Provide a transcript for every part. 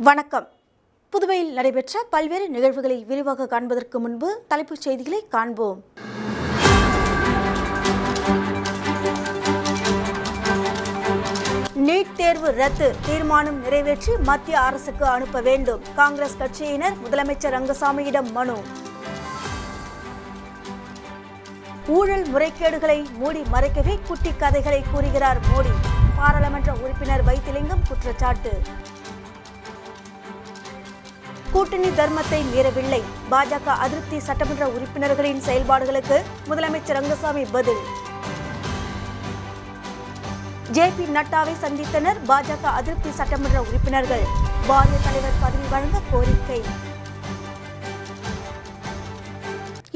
வணக்கம். புதுவையில் நடைபெற்ற பல்வேறு நிகழ்வுகளை விரிவாக காண்பதற்கு முன்பு தலைப்புச் செய்திகளை காண்போம். நீட் தேர்வு ரத்து தீர்மானம் நிறைவேற்றி மத்திய அரசுக்கு அனுப்ப வேண்டும். காங்கிரஸ் கட்சியினர் முதலமைச்சர் ரங்கசாமியிடம் மனு. ஊழல் முறைகேடுகளை மூடி மறைக்கவே குட்டி கதைகளை கூறுகிறார் மோடி. பாராளுமன்ற உறுப்பினர் வைத்திலிங்கம் குற்றச்சாட்டு. கூட்டணி தர்மத்தை மீறவில்லை. பாஜக அதிருப்தி சட்டமன்ற உறுப்பினர்களின் செயல்பாடுகளுக்கு முதலமைச்சர் ரங்கசாமி பதில். ஜே.பி. நட்டாவை சந்தித்தனர் பாஜக அதிருப்தி சட்டமன்ற உறுப்பினர்கள். வாரிய தலைவர் பதவி வழங்க கோரிக்கை.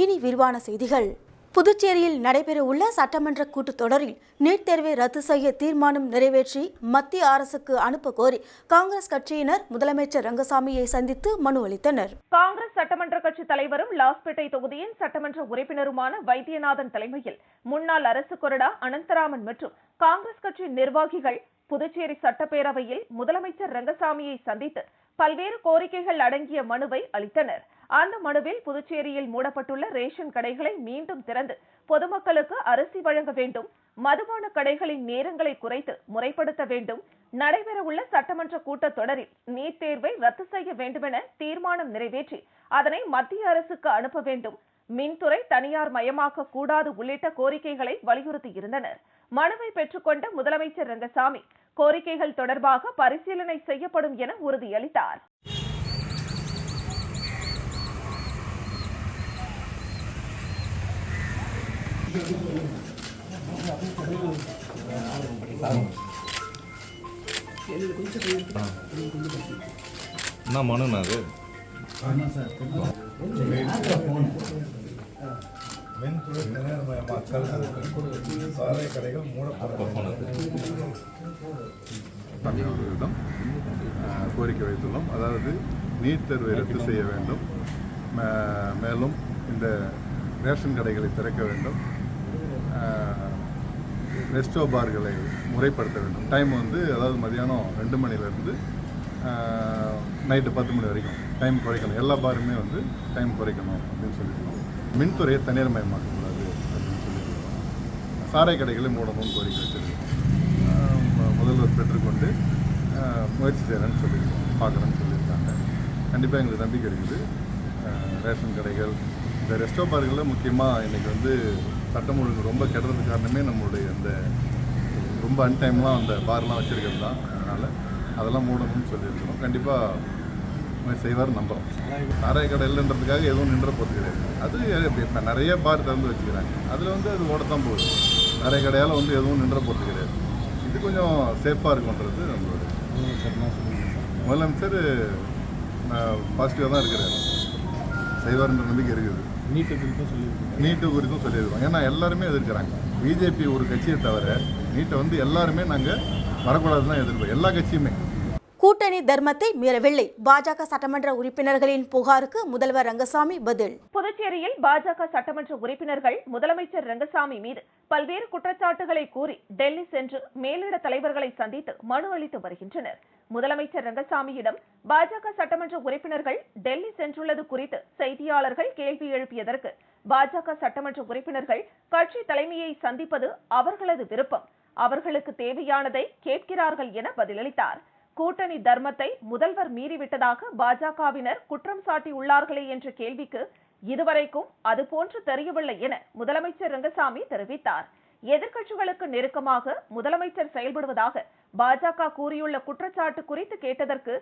இனி விரிவான செய்திகள். புதுச்சேரியில் நடைபெறவுள்ள சட்டமன்ற கூட்டத்தொடரில் நீட் தேர்வை ரத்து செய்ய தீர்மானம் நிறைவேற்றி மத்திய அரசுக்கு அனுப்ப கோரி காங்கிரஸ் கட்சியினர் முதலமைச்சர் ரங்கசாமியை சந்தித்து மனு அளித்தனர். காங்கிரஸ் சட்டமன்ற கட்சி தலைவரும் லாஸ்பேட்டை தொகுதியின் சட்டமன்ற உறுப்பினருமான வைத்தியநாதன் தலைமையில் முன்னாள் அரசு கொறடா அனந்தராமன் மற்றும் காங்கிரஸ் கட்சி நிர்வாகிகள் புதுச்சேரி சட்டப்பேரவையில் முதலமைச்சர் ரங்கசாமியை சந்தித்து பல்வேறு கோரிக்கைகள் அடங்கிய மனுவை அளித்தனர். அந்த மனுவில் புதுச்சேரியில் மூடப்பட்டுள்ள ரேஷன் கடைகளை மீண்டும் திறந்து பொதுமக்களுக்கு அரிசி வழங்க வேண்டும், மதுபான கடைகளின் நேரங்களை குறைத்து முறைப்படுத்த வேண்டும், நடைபெறவுள்ள சட்டமன்ற கூட்டத்தொடரில் நீட் தேர்வை ரத்து செய்ய வேண்டுமென தீர்மானம் நிறைவேற்றி அதனை மத்திய அரசுக்கு அனுப்ப வேண்டும், மின்துறை தனியார் மயமாக்க கூடாது உள்ளிட்ட கோரிக்கைகளை வலியுறுத்தியிருந்தனர். மனுவை பெற்றுக்கொண்ட முதலமைச்சர் ரங்கசாமி கோரிக்கைகள் தொடர்பாக பரிசீலனை செய்யப்படும் என உறுதியளித்தார். என்ன மனுண்ணா அது? மின்துறை தனியார்மயமாக்கல் சாலை கடைகள் மூடப்பட்டவர்களிடம் கோரிக்கை வைத்துள்ளோம். அதாவது நீட் தேர்வை ரத்து செய்ய வேண்டும், மேலும் இந்த ரேஷன் கடைகளை திறக்க வேண்டும், ரெஸ்டோ பார்களை முறைப்படுத்த வேண்டும். டைம் அதாவது மதியானம் 2 மணிலேருந்து நைட்டு 10 மணி வரைக்கும் டைம் குறைக்கணும். எல்லா பாருமே டைம் குறைக்கணும் அப்படின்னு சொல்லியிருக்கோம். மின்துறையை தனியார் மயமாக்கக்கூடாது அப்படின்னு சொல்லியிருக்கோம். சாரை கடைகளை மூடணும்னு கோரிக்கை வச்சுருக்கோம். முதல்வர் பெற்றுக்கொண்டு முயற்சி செய்கிறேன்னு சொல்லியிருக்கோம், பார்க்குறேன்னு சொல்லியிருக்காங்க. கண்டிப்பாக எங்களுக்கு நம்பிக்கை இருக்குது. ரேஷன் கடைகள், இந்த ரெஸ்டோ பார்களில் முக்கியமாக இன்றைக்கி சட்டம் ஒழுங்கு ரொம்ப கெடுறதுக்கு காரணமே நம்மளுடைய இந்த ரொம்ப அன்டைம்லாம் அந்த பார்லாம் வச்சுருக்கிறது தான். அதனால் அதெல்லாம் மூடணும்னு சொல்லியிருக்கிறோம். கண்டிப்பாக செய்வார் நம்புகிறோம். சாராய கடையில்ன்றதுக்காக எதுவும் நின்ற போகிறது கிடையாது. அது இப்போ நிறைய பார் திறந்து வச்சுக்கிறாங்க. அதில் அது ஓடத்தான் போகுது. சாராய கடையால் எதுவும் நின்ற போகிறது கிடையாது. இது கொஞ்சம் சேஃபாக இருக்குன்றது நம்மளோட முதலமைச்சர் பாசிட்டிவாக தான் இருக்கிறார். செய்வார்ன்ற நம்பிக்கை இருக்குது. நீட்டு குறித்தும் சொல்லியிருக்கோம். ஏன்னா எல்லாருமே எதிர்க்கிறாங்க. பிஜேபி ஒரு கட்சியை தவிர நீட்டை எல்லாருமே நாங்கள் வரக்கூடாதுன்னு தான் எதிர்ப்போம், எல்லா கட்சியுமே. கூட்டணி தர்மத்தை மீறவில்லை. பாஜக சட்டமன்ற உறுப்பினர்களின் புகாருக்கு முதல்வர் ரங்கசாமி பதில். புதுச்சேரியில் பாஜக சட்டமன்ற உறுப்பினர்கள் முதலமைச்சர் ரங்கசாமி மீது பல்வேறு குற்றச்சாட்டுகளை கூறி டெல்லி சென்று மேலிட தலைவர்களை சந்தித்து மனு அளித்து வருகின்றனர். முதலமைச்சர் ரங்கசாமியிடம் பாஜக சட்டமன்ற உறுப்பினர்கள் டெல்லி சென்றுள்ளது குறித்து செய்தியாளர்கள் கேள்வி எழுப்பியதற்கு பாஜக சட்டமன்ற உறுப்பினர்கள் கட்சி தலைமையை சந்திப்பது அவர்களது விருப்பம், அவர்களுக்கு தேவையானதை கேட்கிறார்கள் என பதிலளித்தார். கூட்டணி தர்மத்தை முதல்வர் மீறிவிட்டதாக பாஜகவினர் குற்றம் சாட்டியுள்ளார்களே என்ற கேள்விக்கு இதுவரைக்கும் அதுபோன்று தெரியவில்லை என முதலமைச்சர் ரங்கசாமி தெரிவித்தார். எதிர்க்கட்சிகளுக்கு நெருக்கமாக முதலமைச்சர் செயல்படுவதாக பாஜக கூறியுள்ள குற்றச்சாட்டு குறித்து கேட்டதற்கு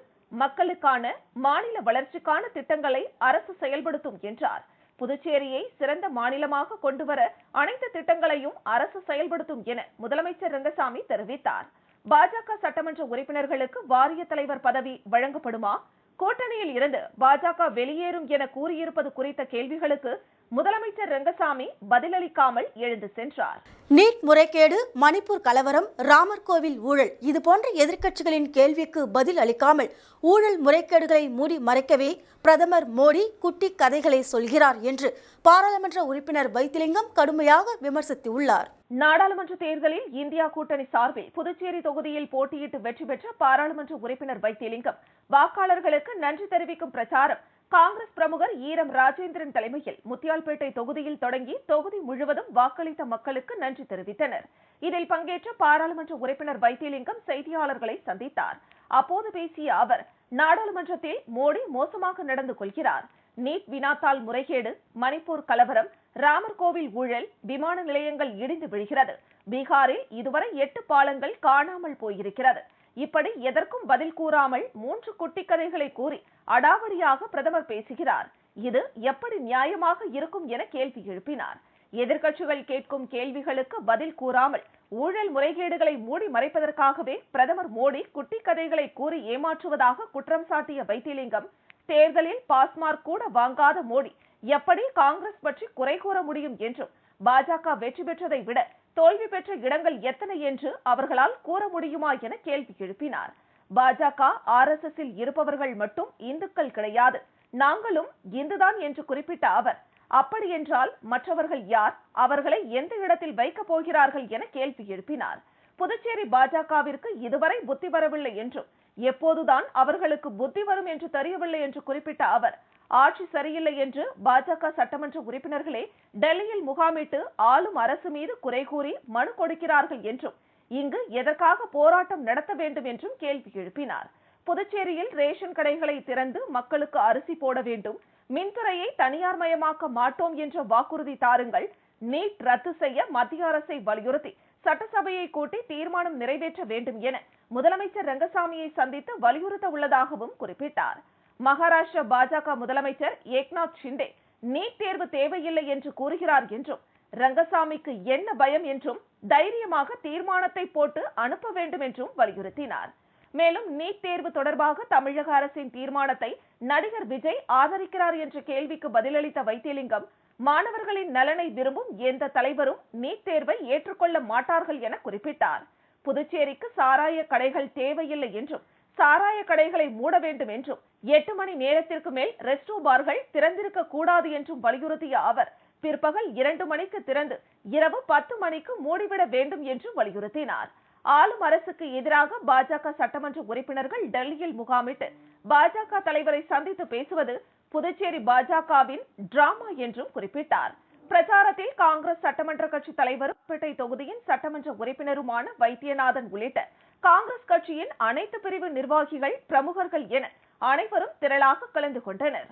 மக்களுக்கான மாநில வளர்ச்சிக்கான திட்டங்களை அரசு செயல்படுத்தும் என்றார். புதுச்சேரியை சிறந்த மாநிலமாக கொண்டுவர அனைத்து திட்டங்களையும் அரசு செயல்படுத்தும் என முதலமைச்சர் ரங்கசாமி தெரிவித்தார். பாஜக சட்டமன்ற உறுப்பினர்களுக்கு வாரிய தலைவர் பதவி வழங்கப்படுமா, கூட்டணியில் இருந்து பாஜக வெளியேறும் என கூறியிருப்பது குறித்த கேள்விகளுக்கு முதலமைச்சர் ரங்கசாமி பதிலளிக்காமல் எழுந்து சென்றார். நீட் முறைகேடு, மணிப்பூர் கலவரம், ராமர் கோவில் ஊழல் இதுபோன்ற எதிர்க்கட்சிகளின் கேள்விக்கு பதில் அளிக்காமல் ஊழல் முறைகேடுகளை மூடி மறைக்கவே பிரதமர் மோடி குட்டி கதைகளை சொல்கிறார் என்று பாராளுமன்ற உறுப்பினர் வைத்திலிங்கம் கடுமையாக விமர்சித்துள்ளார். நாடாளுமன்ற தேர்தலில் இந்தியா கூட்டணி சார்பில் புதுச்சேரி தொகுதியில் போட்டியிட்டு வெற்றி பெற்ற பாராளுமன்ற உறுப்பினர் வைத்திலிங்கம் வாக்காளர்களுக்கு நன்றி தெரிவிக்கும் பிரச்சாரம் காங்கிரஸ் பிரமுகர் ஈரம் ராஜேந்திரன் தலைமையில் முத்தியால்பேட்டை தொகுதியில் தொடங்கி தொகுதி முழுவதும் வாக்களித்த மக்களுக்கு நன்றி தெரிவித்தனர். இதில் பங்கேற்ற பாராளுமன்ற உறுப்பினர் வைத்திலிங்கம் செய்தியாளர்களை சந்தித்தார். அப்போது பேசிய அவர், நாடாளுமன்றத்தில் மோடி மோசமாக நடந்து கொள்கிறார். நீட் வினாத்தாள் முறைகேடு, மணிப்பூர் கலவரம், ராமர் கோவில் ஊழல், விமான நிலையங்கள் இடிந்து விழுகிறது, பீகாரில் இதுவரை 8 பாலங்கள் காணாமல் போயிருக்கிறது. இப்படி எதற்கும் பதில் கூறாமல் 3 குட்டி கதைகளை கூறி அடாவடியாக பிரதமர் பேசுகிறார். இது எப்படி நியாயமாக இருக்கும் என கேள்வி எழுப்பினார். எதிர்க்கட்சிகள் கேட்கும் கேள்விகளுக்கு பதில் கூறாமல் ஊழல் முறைகேடுகளை மூடி மறைப்பதற்காகவே பிரதமர் மோடி குட்டி கதைகளை கூறி ஏமாற்றுவதாக குற்றம் சாட்டிய வைத்திலிங்கம், தேர்தலில் பாஸ்மார்க் கூட வாங்காத மோடி எப்படி காங்கிரஸ் பற்றி குறை கூற முடியும் என்றும், பாஜக வெற்றி பெற்றதை விட தோல்வி பெற்ற இடங்கள் எத்தனை என்று அவர்களால் கூற முடியுமா என கேள்வி எழுப்பினார். பாஜக, RSSல் இருப்பவர்கள் மட்டும் இந்துக்கள் கிடையாது, நாங்களும் இந்துதான் என்று குறிப்பிட்ட அவர், அப்படி என்றால் மற்றவர்கள் யார், அவர்களை எந்த இடத்தில் வைக்கப் போகிறார்கள் என கேள்வி எழுப்பினார். புதுச்சேரி பாஜகவிற்கு இதுவரை புத்தி வரவில்லை என்றும், எப்போதுதான் அவர்களுக்கு புத்தி வரும் என்று தெரியவில்லை என்று குறிப்பிட்ட அவர், ஆட்சி சரியில்லை என்று பாஜக சட்டமன்ற உறுப்பினர்களே டெல்லியில் முகாமிட்டு ஆளும் அரசு மீது குறை கூறி மனு கொடுக்கிறார்கள் என்றும், இங்கு எதற்காக போராட்டம் நடத்த வேண்டும் என்றும் கேள்வி எழுப்பினார். புதுச்சேரியில் ரேஷன் கடைகளை திறந்து மக்களுக்கு அரிசி போட வேண்டும், மின்துறையை தனியார் மயமாக்க மாட்டோம் என்ற வாக்குறுதி தாருங்கள், நீட் ரத்து செய்ய மத்திய அரசை வலியுறுத்தி சட்டசபையை கூட்டி தீர்மானம் நிறைவேற்ற வேண்டும் என முதலமைச்சர் ரங்கசாமியை சந்தித்து வலியுறுத்த உள்ளதாகவும் குறிப்பிட்டார். மகாராஷ்டிரா பாஜக முதலமைச்சர் ஏக்நாத் ஷிண்டே நீட் தேர்வு தேவையில்லை என்று கூறுகிறார் என்றும், ரங்கசாமிக்கு என்ன பயம் என்றும் தைரியமாக தீர்மானத்தை போட்டு அனுப்ப வேண்டும் என்றும் வலியுறுத்தினார். மேலும் நீட் தேர்வு தொடர்பாக தமிழக அரசின் தீர்மானத்தை நடிகர் விஜய் ஆதரிக்கிறார் என்ற கேள்விக்கு பதிலளித்த வைத்திலிங்கம், மாணவர்களின் நலனை விரும்பும் எந்த தலைவரும் நீட் தேர்வை ஏற்றுக்கொள்ள மாட்டார்கள் என குறிப்பிட்டார். புதுச்சேரிக்கு சாராய கடைகள் தேவையில்லை என்றும், சாராய கடைகளை மூட வேண்டும் என்றும், 8 மணி நேரத்திற்கு மேல் ரெஸ்டோ பார்கள் திறந்திருக்க கூடாது என்றும் வலியுறுத்திய அவர், பிற்பகல் 2 மணிக்கு திறந்து இரவு 10 மணிக்கு மூடிவிட வேண்டும் என்று வலியுறுத்தினார். ஆளும் அரசுக்கு எதிராக பாஜக சட்டமன்ற உறுப்பினர்கள் டெல்லியில் முகாமிட்டு பாஜக தலைவரை சந்தித்து பேசுவது புதுச்சேரி பாஜகவின் டிராமா என்றும் குறிப்பிட்டார். பிரச்சாரத்தில் காங்கிரஸ் சட்டமன்ற கட்சி தலைவரும் பேட்டை தொகுதியின் சட்டமன்ற உறுப்பினருமான வைத்தியநாதன் உள்ளிட்ட காங்கிரஸ் கட்சியின் அனைத்து பிரிவு நிர்வாகிகள், பிரமுகர்கள் என அனைவரும் திரளாக கலந்து கொண்டனர்.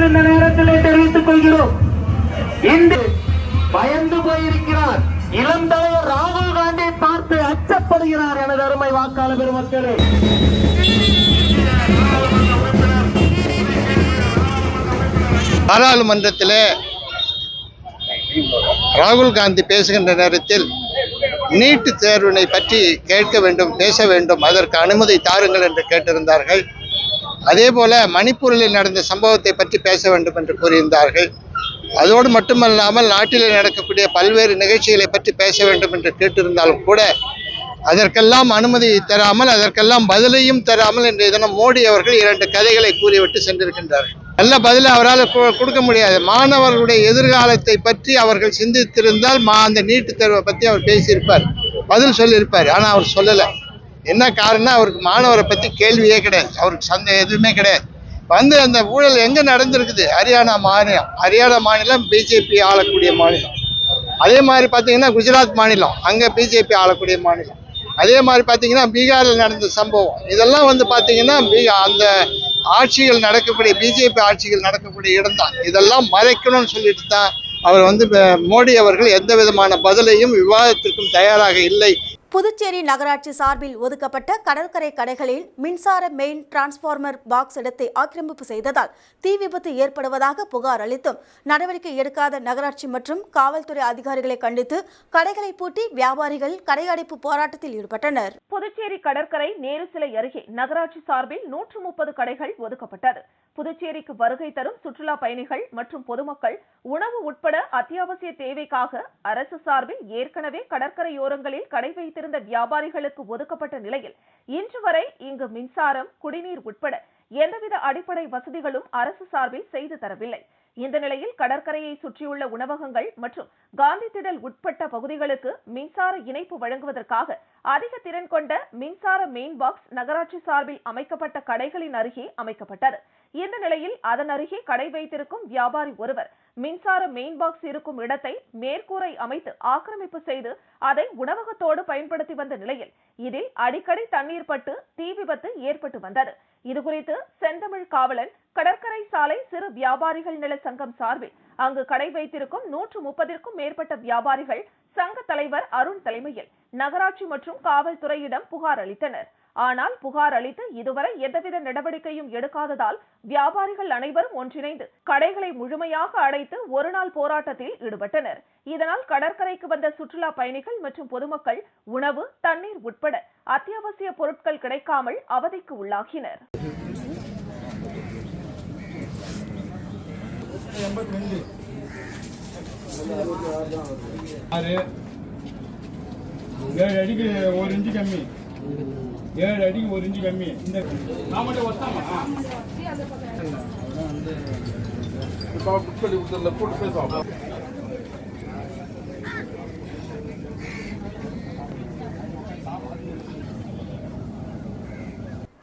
இந்த நேரத்திலே தெரிவித்துக் கொள்கிறோம், இன்று பயந்து போயிருக்கிறார். இளம் தலைவர் ராகுல் காந்தி பார்த்து அச்சப்படுகிறார். எனது அருமை வாக்காளர் பெருமக்களே, பாராளுமன்றத்திலே ராகுல் காந்தி பேசுகின்ற நேரத்தில் நீட் தேர்வினை பற்றி கேட்க வேண்டும், பேச வேண்டும், அதற்கு அனுமதி தாருங்கள் என்று கேட்டிருந்தார்கள். அதே போல மணிப்பூரில் நடந்த சம்பவத்தை பற்றி பேச வேண்டும் என்று கூறியிருந்தார்கள். அதோடு மட்டுமல்லாமல் நாட்டில் நடக்கக்கூடிய பல்வேறு நிகழ்ச்சிகளை பற்றி பேச வேண்டும் என்று கேட்டிருந்தாலும் கூட அதற்கெல்லாம் அனுமதி தராமல், அதற்கெல்லாம் பதிலையும் தராமல் இன்றைய தினம் மோடி அவர்கள் 2 கதைகளை கூறிவிட்டு சென்றிருக்கின்றார்கள். நல்ல பதிலை அவரால் கொடுக்க முடியாது. மாணவர்களுடைய எதிர்காலத்தை பற்றி அவர்கள் சிந்தித்திருந்தால் அந்த நீட்டு தேர்வை பற்றி அவர் பேசியிருப்பார், பதில் சொல்லியிருப்பார். ஆனால் அவர் சொல்லலை. என்ன காரணம்? அவருக்கு மாணவரை பற்றி கேள்வியே கிடையாது, அவருக்கு சந்தேகம் எதுவுமே கிடையாது. அந்த ஊழல் எங்கே நடந்திருக்குது? ஹரியானா மாநிலம் பிஜேபி ஆளக்கூடிய மாநிலம். அதே மாதிரி பார்த்தீங்கன்னா குஜராத் மாநிலம், அங்கே பிஜேபி ஆளக்கூடிய மாநிலம். அதே மாதிரி பார்த்தீங்கன்னா பீகாரில் நடந்த சம்பவம், இதெல்லாம் பார்த்தீங்கன்னா அந்த ஆட்சிகள் நடக்கக்கூடிய பிஜேபி ஆட்சிகள் நடக்கக்கூடிய இடம் தான். இதெல்லாம் மறைக்கணும்னு சொல்லிட்டு தான் அவர் மோடி அவர்கள் எந்த விதமான பதிலையும் விவாதத்திற்கும் தயாராக இல்லை. புதுச்சேரி நகராட்சி சார்பில் ஒதுக்கப்பட்ட கடற்கரை கடைகளில் மின்சார மெயின் டிரான்ஸ்பார்மர் பாக்ஸ் இடத்தை ஆக்கிரமிப்பு செய்ததால் தீ விபத்து ஏற்படுவதாக புகார் அளித்தும் நடவடிக்கை எடுக்காத நகராட்சி மற்றும் காவல்துறை அதிகாரிகளை கண்டித்து கடைகளை பூட்டி வியாபாரிகள் கடையடைப்பு போராட்டத்தில் ஈடுபட்டனர். புதுச்சேரி கடற்கரை நேரு சிலை அருகே நகராட்சி சார்பில் 130 கடைகள் ஒதுக்கப்பட்டது. புதுச்சேரிக்கு வருகை தரும் சுற்றுலா பயணிகள் மற்றும் பொதுமக்கள் உணவு உட்பட அத்தியாவசிய தேவைக்காக அரசு சார்பில் ஏற்கனவே கடற்கரையோரங்களில் கடை வைத்திருந்த வியாபாரிகளுக்கு ஒதுக்கப்பட்ட நிலையில் இன்று வரை இங்கு மின்சாரம், குடிநீர் உட்பட எந்தவித அடிப்படை வசதிகளும் அரசு சார்பில் செய்து தரவில்லை. இந்த நிலையில் கடற்கரையை சுற்றியுள்ள உணவகங்கள் மற்றும் காந்தி திடல் உட்பட்ட பகுதிகளுக்கு மின்சார இணைப்பு வழங்குவதற்காக அதிக திறன் கொண்ட மின்சார மெயின் பாக்ஸ் நகராட்சி சார்பில் அமைக்கப்பட்ட கடைகளின் அருகே அமைக்கப்பட்டது. இந்த நிலையில் அதன் அருகே கடை வைத்திருக்கும் வியாபாரி ஒருவர் மின்சார மெயின் பாக்ஸ் இருக்கும் இடத்தை மேற்கூரை அமைத்து ஆக்கிரமிப்பு செய்து அதை உணவகத்தோடு பயன்படுத்தி வந்த நிலையில் இதில் அடிக்கடி தண்ணீர் பட்டு தீ விபத்து ஏற்பட்டு வந்தது. இதுகுறித்து செந்தமிழ் காவலன் கடற்கரை சாலை சிறு வியாபாரிகள் நல சங்கம் சார்பில் அங்கு கடை வைத்திருக்கும் 130க்கும் மேற்பட்ட வியாபாரிகள் சங்க தலைவர் அருண் தலைமையில் நகராட்சி மற்றும் காவல்துறையிடம் புகார் அளித்தனர். ஆனால் புகார் அளித்து இதுவரை எந்தவித நடவடிக்கையும் எடுக்காததால் வியாபாரிகள் அனைவரும் ஒன்றிணைந்து கடைகளை முழுமையாக அடைத்து ஒருநாள் போராட்டத்தில் ஈடுபட்டனர். இதனால் கடற்கரைக்கு வந்த சுற்றுலா பயணிகள் மற்றும் பொதுமக்கள் உணவு, தண்ணீர் உட்பட அத்தியாவசிய பொருட்கள் கிடைக்காமல் அவதிக்கு உள்ளாகினர். ஏழு அடிக்கு ஒரு இன்ச்சு கம்மி இந்த நான் மட்டும் வச்சாமா போட்டு பேசுவோம்.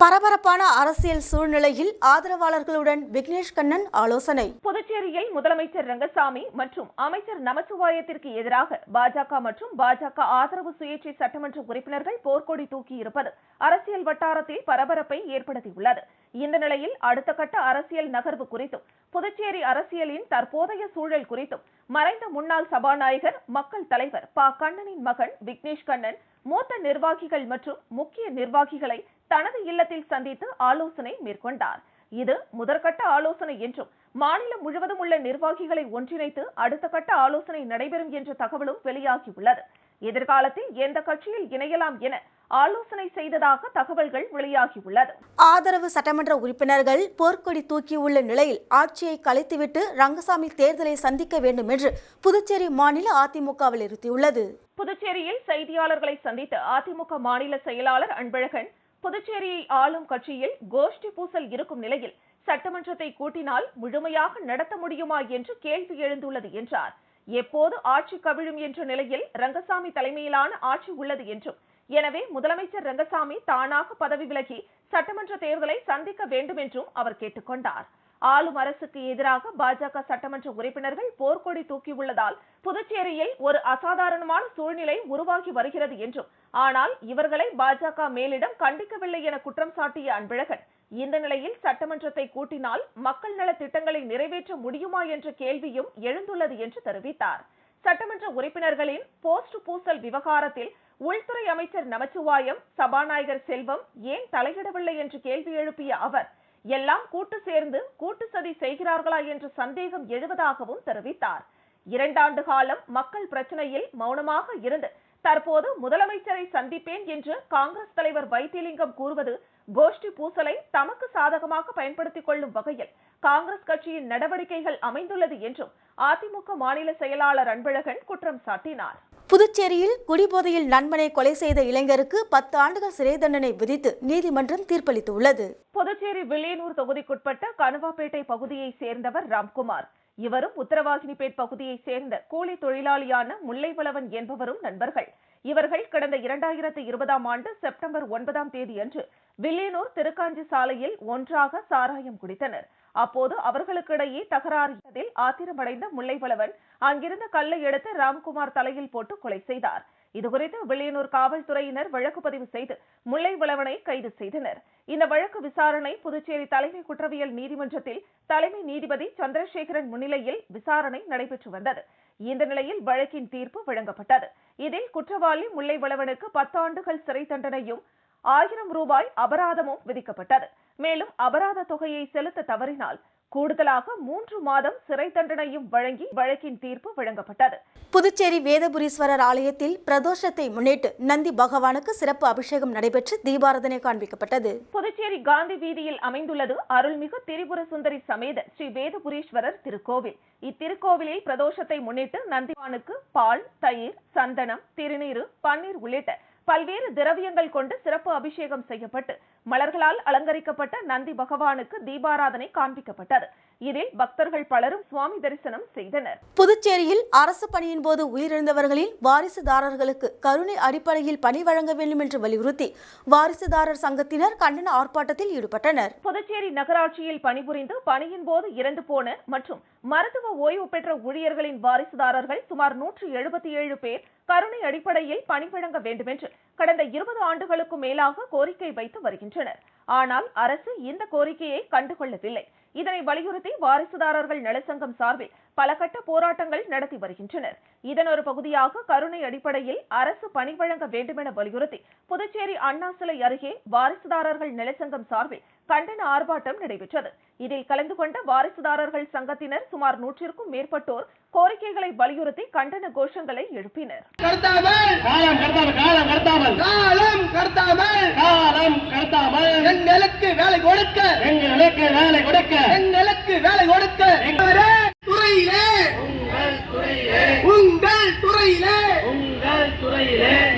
பரபரப்பான அரசியல் சூழ்நிலையில் ஆதரவாளர்களுடன் விக்னேஷ் கண்ணன் ஆலோசனை. புதுச்சேரியில் முதலமைச்சர் ரங்கசாமி மற்றும் அமைச்சர் நமச்சிவாயத்திற்கு எதிராக பாஜக மற்றும் பாஜக ஆதரவு சுயேட்சை சட்டமன்ற உறுப்பினர்கள் போர்க்கொடி தூக்கி இருப்பது அரசியல் வட்டாரத்தில் பரபரப்பை ஏற்படுத்தியுள்ளது. இந்த நிலையில் அடுத்த கட்ட அரசியல் நகர்வு குறித்தும் புதுச்சேரி அரசியலின் தற்போதைய சூழல் குறித்தும் மறைந்த முன்னாள் சபாநாயகர் மக்கள் தலைவர் ப. கண்ணனின் மகன் விக்னேஷ் கண்ணன் மூத்த நிர்வாகிகள் மற்றும் முக்கிய நிர்வாகிகளை தனது இல்லத்தில் சந்தித்து ஆலோசனை மேற்கொண்டார். இது முதற்கட்ட ஆலோசனை என்றும் மாநிலம் முழுவதும் உள்ள நிர்வாகிகளை ஒன்றிணைத்து அடுத்த கட்ட ஆலோசனை நடைபெறும் என்ற தகவலும் வெளியாகியுள்ளது. எதிர்காலத்தில் எந்த கட்சியில் இணையலாம் என ஆலோசனை செய்ததாக தகவல்கள் வெளியாகியுள்ளது. ஆதரவு சட்டமன்ற உறுப்பினர்கள் போர்க்கொடி தூக்கியுள்ள நிலையில் ஆட்சியை கலைத்துவிட்டு ரங்கசாமி தேர்தலை சந்திக்க வேண்டும் என்று புதுச்சேரி மாநில அதிமுக வலியுறுத்தியுள்ளது. புதுச்சேரியில் செய்தியாளர்களை சந்தித்த அதிமுக மாநில செயலாளர் அன்பழகன் புதுச்சேரியை ஆளும் கட்சியில் கோஷ்டி பூசல் இருக்கும் நிலையில் சட்டமன்றத்தை கூட்டினால் முழுமையாக நடத்த முடியுமா என்று கேள்வி எழுந்துள்ளது என்றார். எப்போது ஆட்சி கவிழும் என்ற நிலையில் ரங்கசாமி தலைமையிலான ஆட்சி உள்ளது என்றும் எனவே முதலமைச்சர் ரங்கசாமி தானாக பதவி விலகி சட்டமன்ற தேர்தலை சந்திக்க வேண்டும் என்றும் அவர் கேட்டுக்கொண்டார். ஆளும் அரசுக்கு எதிராக பாஜக சட்டமன்ற உறுப்பினர்கள் போர்க்கொடி தூக்கியுள்ளதால் புதுச்சேரியில் ஒரு அசாதாரணமான சூழ்நிலை உருவாகி வருகிறது என்றும் ஆனால் இவர்களை பாஜக மேலிடம் கண்டிக்கவில்லை என குற்றம் சாட்டிய அன்பழகன் இந்த நிலையில் சட்டமன்றத்தை கூட்டினால் மக்கள் நல திட்டங்களை நிறைவேற்ற முடியுமா என்ற கேள்வியும் எழுந்துள்ளது என்று தெரிவித்தார். சட்டமன்ற உறுப்பினர்களின் போஸ்ட் பூசல் விவகாரத்தில் உள்துறை அமைச்சர் நமச்சிவாயம், சபாநாயகர் செல்வம் ஏன் தலையிடவில்லை என்று கேள்வி எழுப்பிய அவர் எல்லாம் கூட்டு சேர்ந்து கூட்டு சதி செய்கிறார்களா என்ற சந்தேகம் எழுவதாகவும் தெரிவித்தார். 2 ஆண்டு காலம் மக்கள் பிரச்சனையில் மௌனமாக இருந்து தற்போது முதலமைச்சரை சந்திப்பேன் என்று காங்கிரஸ் தலைவர் வைத்திலிங்கம் கூறுவது கோஷ்டி பூசலை தமக்கு சாதகமாக பயன்படுத்திக் கொள்ளும் வகையில் காங்கிரஸ் கட்சியின் நடவடிக்கைகள் அமைந்துள்ளது என்றும் அதிமுக மாநில செயலாளர் அன்பழகன் குற்றம் சாட்டினார். புதுச்சேரியில் குடிபோதையில் நண்பனை கொலை செய்த இளைஞருக்கு 10 ஆண்டுகள் சிறை தண்டனை விதித்து நீதிமன்றம் தீர்ப்பளித்துள்ளது. புதுச்சேரி வில்லியனூர் தொகுதிக்குட்பட்ட கனுவாப்பேட்டை பகுதியை சேர்ந்தவர் ராம்குமார். இவரும் உத்தரவாகினிப்பேட் பகுதியை சேர்ந்த கூலி தொழிலாளியான முல்லைவளவன் என்பவரும் நண்பர்கள். இவர்கள் கடந்த 2020ஆம் ஆண்டு செப்டம்பர் 9ஆம் தேதி அன்று வில்லியனூர் திருக்காஞ்சி சாலையில் ஒன்றாக சாராயம் குடித்தனர். அப்போது அவர்களுக்கிடையே தகராறில் ஆத்திரமடைந்த முல்லைவளவன் அங்கிருந்த கல்லை எடுத்து ராம்குமார் தலையில் போட்டு கொலை செய்தார். இதுகுறித்து வில்லியனூர் காவல்துறையினர் வழக்கு பதிவு செய்து முல்லைவளவனை கைது செய்தனர். இந்த வழக்கு விசாரணை புதுச்சேரி தலைமை குற்றவியல் நீதிமன்றத்தில் தலைமை நீதிபதி சந்திரசேகரன் முன்னிலையில் விசாரணை நடைபெற்று வந்தது. இந்த நிலையில் வழக்கின் தீர்ப்பு வழங்கப்பட்டது. இதில் குற்றவாளி முல்லைவளவனுக்கு 10 ஆண்டுகள் சிறை தண்டனையும் 1000 ரூபாய் அபராதமும் விதிக்கப்பட்டது. மேலும் அபராத தொகையை செலுத்த தவறினால் கூடுதலாக 3 மாதம் சிறை தண்டனையும் வழங்கி வழக்கின் தீர்ப்பு வழங்கப்பட்டது. புதுச்சேரி வேதபுரீஸ்வரர் ஆலயத்தில் பிரதோஷத்தை முன்னிட்டு நந்தி பகவானுக்கு சிறப்பு அபிஷேகம் நடைபெற்று தீபாராதனை காண்பிக்கப்பட்டது. புதுச்சேரி காந்தி வீதியில் அமைந்துள்ளது அருள்மிகு திரிபுர சுந்தரி சமேத ஸ்ரீ வேதபுரீஸ்வரர் திருக்கோவில். இத்திருக்கோவிலில் பிரதோஷத்தை முன்னிட்டு நந்திவானுக்கு பால், தயிர், சந்தனம், திருநீறு, பன்னீர் உள்ளிட்ட பல்வேறு திரவியங்கள் கொண்டு சிறப்பு அபிஷேகம் செய்யப்பட்டு மலர்களால் அலங்கரிக்கப்பட்ட நந்தி பகவானுக்கு தீபாராதனை காண்பிக்கப்பட்டது. இதில் பக்தர்கள் பலரும் சுவாமி தரிசனம் செய்தனர். புதுச்சேரியில் அரசு பணியின் போது உயிரிழந்தவர்களின் வாரிசுதாரர்களுக்கு கருணை அடிப்படையில் பணி வழங்க வேண்டும் என்று வலியுறுத்தி வாரிசுதாரர் சங்கத்தினர் கண்டன ஆர்ப்பாட்டத்தில் ஈடுபட்டனர். புதுச்சேரி நகராட்சியில் பணிபுரிந்து பணியின் போது இறந்து போன மற்றும் மருத்துவ ஓய்வு பெற்ற ஊழியர்களின் வாரிசுதாரர்கள் சுமார் 177 பேர் கருணை அடிப்படையில் பணி வழங்க வேண்டும் என்று கடந்த 20 ஆண்டுகளுக்கு மேலாக கோரிக்கை வைத்து வருகின்றனர். ஆனால் அரசு இந்த கோரிக்கையை கண்டுகொள்ளவில்லை. இதனை வலியுறுத்தி வாரிசுதாரர்கள் நலசங்கம் சார்பில் பல கட்ட போராட்டங்கள் நடத்தி வருகின்றனர். இதன் ஒரு பகுதியாக கருணை அடிப்படையில் அரசு பணி வழங்க வேண்டும் என வலியுறுத்தி புதுச்சேரி அண்ணா சிலை அருகே வாரிசுதாரர்கள் நலசங்கம் சார்பில் கண்டன ஆர்ப்பாட்டம் நடைபெற்றது. இதில் கலந்து கொண்ட வாரிசுதாரர்கள் சங்கத்தினர் சுமார் 100க்கும் மேற்பட்டோர் கோரிக்கைகளை வலியுறுத்தி கண்டன கோஷங்களை எழுப்பினர்.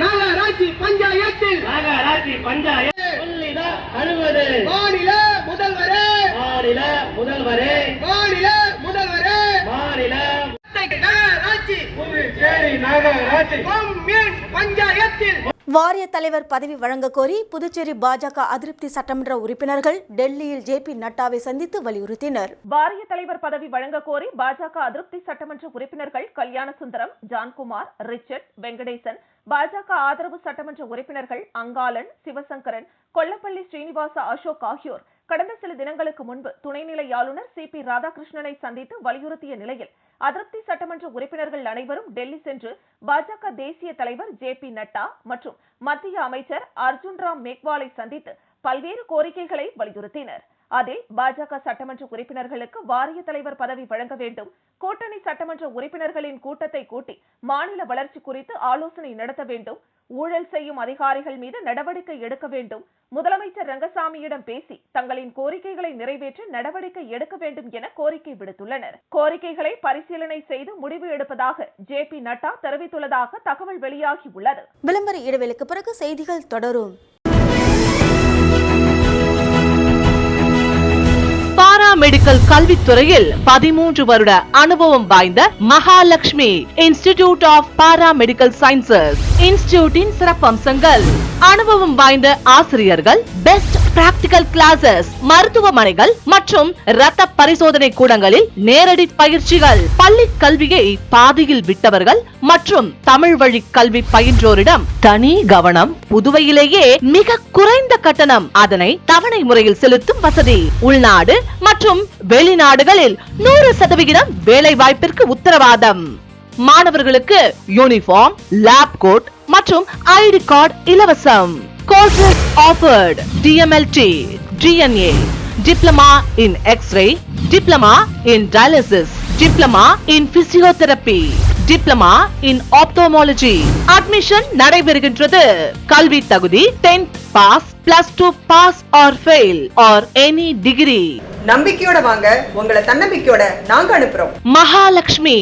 நகராட்சி பஞ்சாயத்தில் மாநில முதல்வரே பஞ்சாயத்தில் வாரிய தலைவர் பதவி வழங்க கோரி புதுச்சேரி பாஜக அதிருப்தி சட்டமன்ற உறுப்பினர்கள் டெல்லியில் ஜே.பி. நட்டாவை சந்தித்து வலியுறுத்தினர். வாரிய தலைவர் பதவி வழங்க கோரி பாஜக அதிருப்தி சட்டமன்ற உறுப்பினர்கள் கல்யாணசுந்தரம், ஜான்குமார், ரிச்சர்ட், வெங்கடேசன், பாஜக ஆதரவு சட்டமன்ற உறுப்பினர்கள் அங்காளன், சிவசங்கரன், கொல்லப்பள்ளி ஸ்ரீனிவாச அசோக் ஆகியோர் கடந்த சில தினங்களுக்கு முன்பு துணைநிலை ஆளுநர் சி.பி. ராதாகிருஷ்ணனை சந்தித்து வலியுறுத்திய நிலையில் அதிருப்தி சட்டமன்ற உறுப்பினர்கள் அனைவரும் டெல்லி சென்று பாஜக தேசிய தலைவர் ஜே.பி. நட்டா மற்றும் மத்திய அமைச்சர் அர்ஜுன் ராம் மேக்வாலை சந்தித்து பல்வேறு கோரிக்கைகளை வலியுறுத்தினர். அதில் பாஜக சட்டமன்ற உறுப்பினர்களுக்கு வாரிய தலைவர் பதவி வழங்க வேண்டும், கூட்டணி சட்டமன்ற உறுப்பினர்களின் கூட்டத்தை கூட்டி மாநில வளர்ச்சி குறித்து ஆலோசனை நடத்த வேண்டும், ஊழல் செய்யும் அதிகாரிகள் மீது நடவடிக்கை எடுக்க வேண்டும், முதலமைச்சர் ரங்கசாமியிடம் பேசி தங்களின் கோரிக்கைகளை நிறைவேற்ற நடவடிக்கை எடுக்க வேண்டும் என கோரிக்கை விடுத்துள்ளனர். கோரிக்கைகளை பரிசீலனை செய்து முடிவு எடுப்பதாக ஜே.பி. நட்டா தெரிவித்துள்ளதாக தகவல் வெளியாகியுள்ளது. விளம்பர இடைவெளிக்கு பிறகு செய்திகள் தொடரும். பாராமெடிக்கல் கல்வித்துறையில் 13 வருட அனுபவம் வாய்ந்த Mahalakshmi institute of paramedical sciences இன்ஸ்டிடியூட்டின் சிறப்பம்சங்கள்: அனுபவம் வாய்ந்த ஆசிரியர்கள், பெஸ்ட் பிராக்டிகல் கிளாஸஸ், மருத்துவமனைகள் மற்றும் இரத்த பரிசோதனை கூடங்களில் நேரடி பயிற்சிகள், பள்ளி கல்வியை பாதியில் விட்டவர்கள் மற்றும் தமிழ் வழி கல்வி பயின்றோரிடம் தனி கவனம். புதுவையிலேயே மிக குறைந்த கட்டணம், அதனை தவணை முறையில் செலுத்தும் வசதி. உள்நாடு மற்றும் வெளிநாடுகளில் 100% வேலை வாய்ப்பிற்கு உத்தரவாதம். மாணவர்களுக்கு யூனிஃபார்ம், லேப் கோட் மற்றும் ஐடி கார்டு இலவசம். Courses offered: DMLT, DNA, Diploma in X-ray, Diploma in Dialysis, Diploma in Physiotherapy, Diploma in Ophthalmology. Admission நடைபெறுகின்றது. கல்வி தகுதி 10th pass, +2 pass or fail or any degree. நம்பிக்கையோட வாங்க, உங்களை தன்னம்பிக்கையோட நாங்க அனுப்புறோம். Mahalakshmi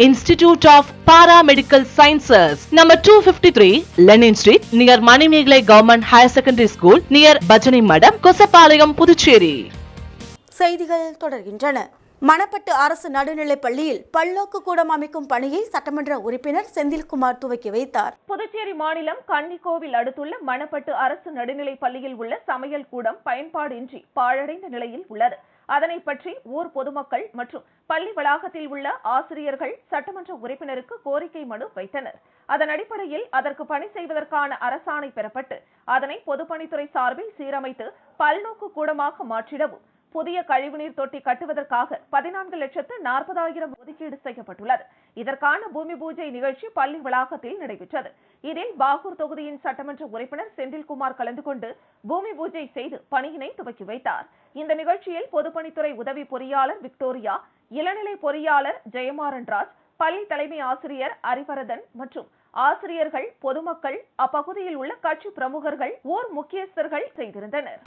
institute of paramedical sciences, number 253 Lenin street, near Manimekalai government higher secondary school, near பஜனை மடம், கொசப்பாளையம், புதுச்சேரி. செய்திகள் தொடர்கின்றன. மணப்பட்டு அரசு நடுநிலைப் பள்ளியில் பல்நோக்கு கூடம் அமைக்கும் பணியை சட்டமன்ற உறுப்பினர் செந்தில்குமார் துவக்கி வைத்தார். புதுச்சேரி மாநிலம் கன்னிக்கோவில் அடுத்துள்ள மணப்பட்டு அரசு நடுநிலைப் பள்ளியில் உள்ள சமையல் கூடம் பயன்பாடின்றி பாழடைந்த நிலையில் உள்ளது. அதனை பற்றி ஊர் பொதுமக்கள் மற்றும் பள்ளி வளாகத்தில் உள்ள ஆசிரியர்கள் சட்டமன்ற உறுப்பினருக்கு கோரிக்கை மனு வைத்தனர். அதன் அடிப்படையில் அதற்கு பணி செய்வதற்கான அரசாணை பெறப்பட்டு அதனை பொதுப்பணித்துறை சார்பில் சீரமைத்து பல்நோக்கு கூடமாக மாற்றிடவும் புதிய கழிவுநீர் தொட்டி கட்டுவதற்காக 14,40,000 ஒதுக்கீடு செய்யப்பட்டுள்ளது. இதற்கான பூமி பூஜை நிகழ்ச்சி பள்ளி வளாகத்தில் நடைபெற்றது. இதில் பாகூர் தொகுதியின் சட்டமன்ற உறுப்பினர் செந்தில்குமார் கலந்து கொண்டு பூமி பூஜை செய்து பணியினை துவக்கி வைத்தார். இந்த நிகழ்ச்சியில் பொதுப்பணித்துறை உதவி பொறியாளர் விக்டோரியா, இளநிலை பொறியாளர் ஜெயமாறன்ராஜ், பள்ளி தலைமை ஆசிரியர் அறிவரதன் மற்றும் ஆசிரியர்கள், பொதுமக்கள், அப்பகுதியில் உள்ள கட்சி பிரமுகர்கள், ஊர் முக்கியஸ்தர்கள் செய்திருந்தனர்.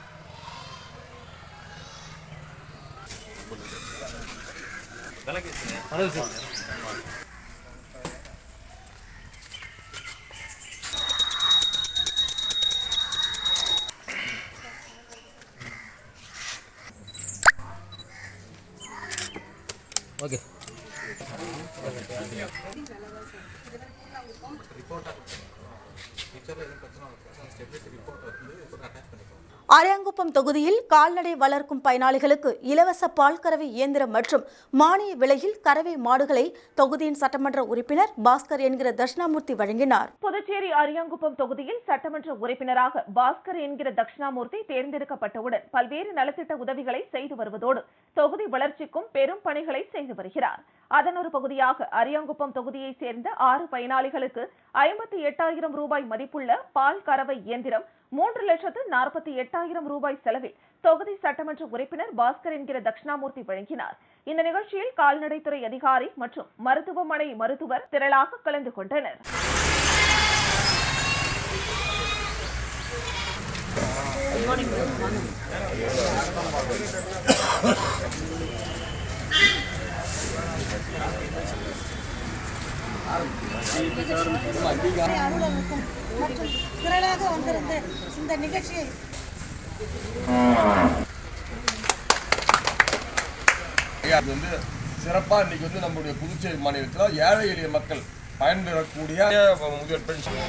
ஓகே. அரியாங்குப்பம் தொகுதியில் கால்நடை வளர்க்கும் பயனாளிகளுக்கு இலவச பால் கறவை இயந்திரம் மற்றும் மானிய விலையில் கறவை மாடுகளை தொகுதியின் சட்டமன்ற உறுப்பினர் பாஸ்கர் என்கிற தட்சிணாமூர்த்தி வழங்கினார். புதுச்சேரி அரியாங்குப்பம் தொகுதியில் சட்டமன்ற உறுப்பினராக பாஸ்கர் என்கிற தட்சிணாமூர்த்தி தேர்ந்தெடுக்கப்பட்டவுடன் பல்வேறு நலத்திட்ட உதவிகளை செய்து வருவதோடு தொகுதி வளர்ச்சிக்கும் பெரும் பணிகளை செய்து வருகிறார். அதன் ஒரு பகுதியாக அரியாங்குப்பம் தொகுதியை சேர்ந்த 6 பயனாளிகளுக்கு 58,000 ரூபாய் மதிப்புள்ள பால் கறவை இயந்திரம் 3,48,000 ரூபாய் செலவில் தொகுதி சட்டமன்ற உறுப்பினர் பாஸ்கர் என்கிற தட்சிணாமூர்த்தி வழங்கினார். இந்த நிகழ்ச்சியில் கால்நடைத்துறை அதிகாரி மற்றும் மருத்துவமனை மருத்துவர் திரளாக கலந்து கொண்டனர். அலுவலருக்கும் மற்றும் திரளாக வந்திருந்த இந்த நிகழ்ச்சியை சிறப்பா இன்னைக்கு நம்முடைய புதுச்சேரி மாநிலத்தில் ஏழை எளிய மக்கள் பயன்பெறக்கூடிய முதியோர் பென்ஷன்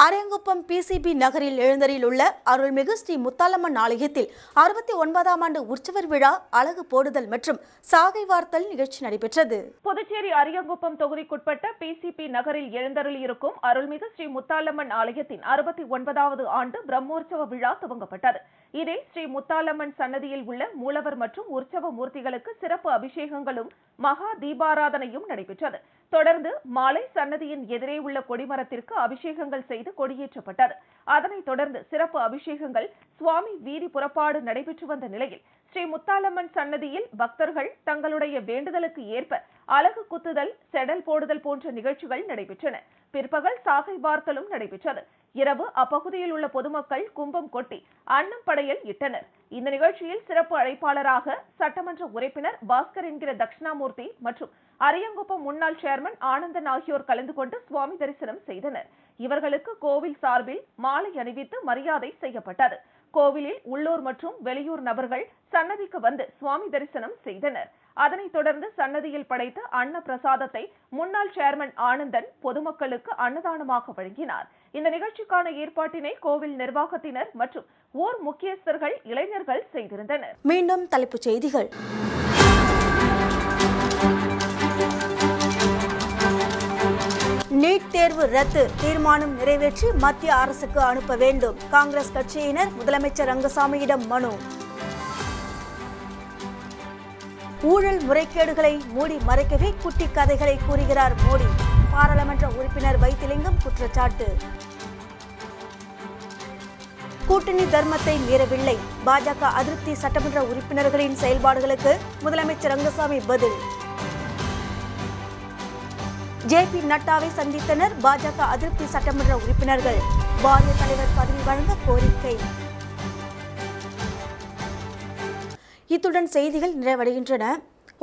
அரியாங்குப்பம் பிசிபி நகரில் எழுந்தரில் உள்ள அருள்மிகு ஸ்ரீ முத்தாலம்மன் ஆலயத்தில் 69ஆம் ஆண்டு உற்சவர் விழா, அலகு போடுதல் மற்றும் சாகை வார்த்தல் நிகழ்ச்சி நடைபெற்றது. புதுச்சேரி அரியாங்குப்பம் தொகுதிக்குட்பட்ட பிசிபி நகரில் எழுந்தருள் இருக்கும் அருள்மிகு ஸ்ரீ முத்தாலம்மன் ஆலயத்தின் 69வது ஆண்டு பிரம்மோற்சவ விழா துவங்கப்பட்டது. இதில் ஸ்ரீ முத்தாலம்மன் சன்னதியில் உள்ள மூலவர் மற்றும் உற்சவ மூர்த்திகளுக்கு சிறப்பு அபிஷேகங்களும் மகா தீபாராதனையும் நடைபெற்றது. தொடர்ந்து மாலை சன்னதியின் எதிரே உள்ள கொடிமரத்திற்கு அபிஷேகங்கள் செய்து கொடியேற்றப்பட்டது. அதனைத் தொடர்ந்து சிறப்பு அபிஷேகங்கள், சுவாமி வீதி புறப்பாடு நடைபெற்று வந்த நிலையில் ஸ்ரீ முத்தாலம்மன் சன்னதியில் பக்தர்கள் தங்களுடைய வேண்டுதலுக்கு ஏற்ப அலகு குத்துதல், செடல் போடுதல் போன்ற நிகழ்ச்சிகள் நடைபெற்றன. பிற்பகல் சாகை வார்த்தலும் நடைபெற்றது. இரவு அப்பகுதியில் உள்ள பொதுமக்கள் கும்பம் கொட்டி அன்னம் படையல் இட்டனர். இந்த நிகழ்ச்சியில் சிறப்பு அழைப்பாளராக சட்டமன்ற உறுப்பினர் பாஸ்கர் என்கிற தட்சிணாமூர்த்தி மற்றும் அரியாங்குப்பம் முன்னாள் சேர்மன் ஆனந்தன் ஆகியோர் கலந்து கொண்டு சுவாமி தரிசனம் செய்தனர். இவர்களுக்கு கோவில் சார்பில் மாலை அணிவித்து மரியாதை செய்யப்பட்டது. கோவிலில் உள்ளூர் மற்றும் வெளியூர் நபர்கள் சன்னதிக்கு வந்து சுவாமி தரிசனம் செய்தனர். அதனைத் தொடர்ந்து சன்னதியில் படைத்த அன்ன பிரசாதத்தை முன்னாள் சேர்மன் ஆனந்தன் பொதுமக்களுக்கு அன்னதானமாக வழங்கினார். இந்த நிகழ்ச்சிக்கான ஏற்பாட்டினை கோவில் நிர்வாகத்தினர் மற்றும் ஊர் முக்கியஸ்தர்கள், இளைஞர்கள் செய்திருந்தனர். மீண்டும் தலைப்புச் செய்திகள். நீட் தேர்வு ரத்து தீர்மானம் நிறைவேற்றி மத்திய அரசுக்கு அனுப்ப வேண்டும். காங்கிரஸ் கட்சியினர் முதலமைச்சர் ரங்கசாமியிடம் மனு. ஊழல் முறைகேடுகளை மூடி மறைக்கவே குட்டி கதைகளை கூறுகிறார் மோடி. பாராளுமன்ற உறுப்பினர் வைத்திலிங்கம் குற்றச்சாட்டு. கூட்டணி தர்மத்தை மீறவில்லை. பாஜக அதிருப்தி சட்டமன்ற உறுப்பினர்களின் செயல்பாடுகளுக்கு முதலமைச்சர் ரங்கசாமி பதில். ஜே.பி. நட்டாவை சந்தித்தனர் பாஜக அதிருப்தி சட்டமன்ற உறுப்பினர்கள். வாரிய தலைவர் பதவி வழங்க கோரிக்கை. இத்துடன் செய்திகள் நிறைவடைகின்றன.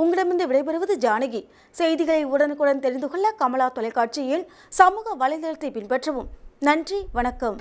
உங்களிடமிருந்து விடைபெறுவது ஜானகி. செய்திகளை உடனுக்குடன் தெரிந்து கொள்ள கமலா தொலைக்காட்சியில் சமூக வலைதளத்தை பின்பற்றவும். நன்றி, வணக்கம்.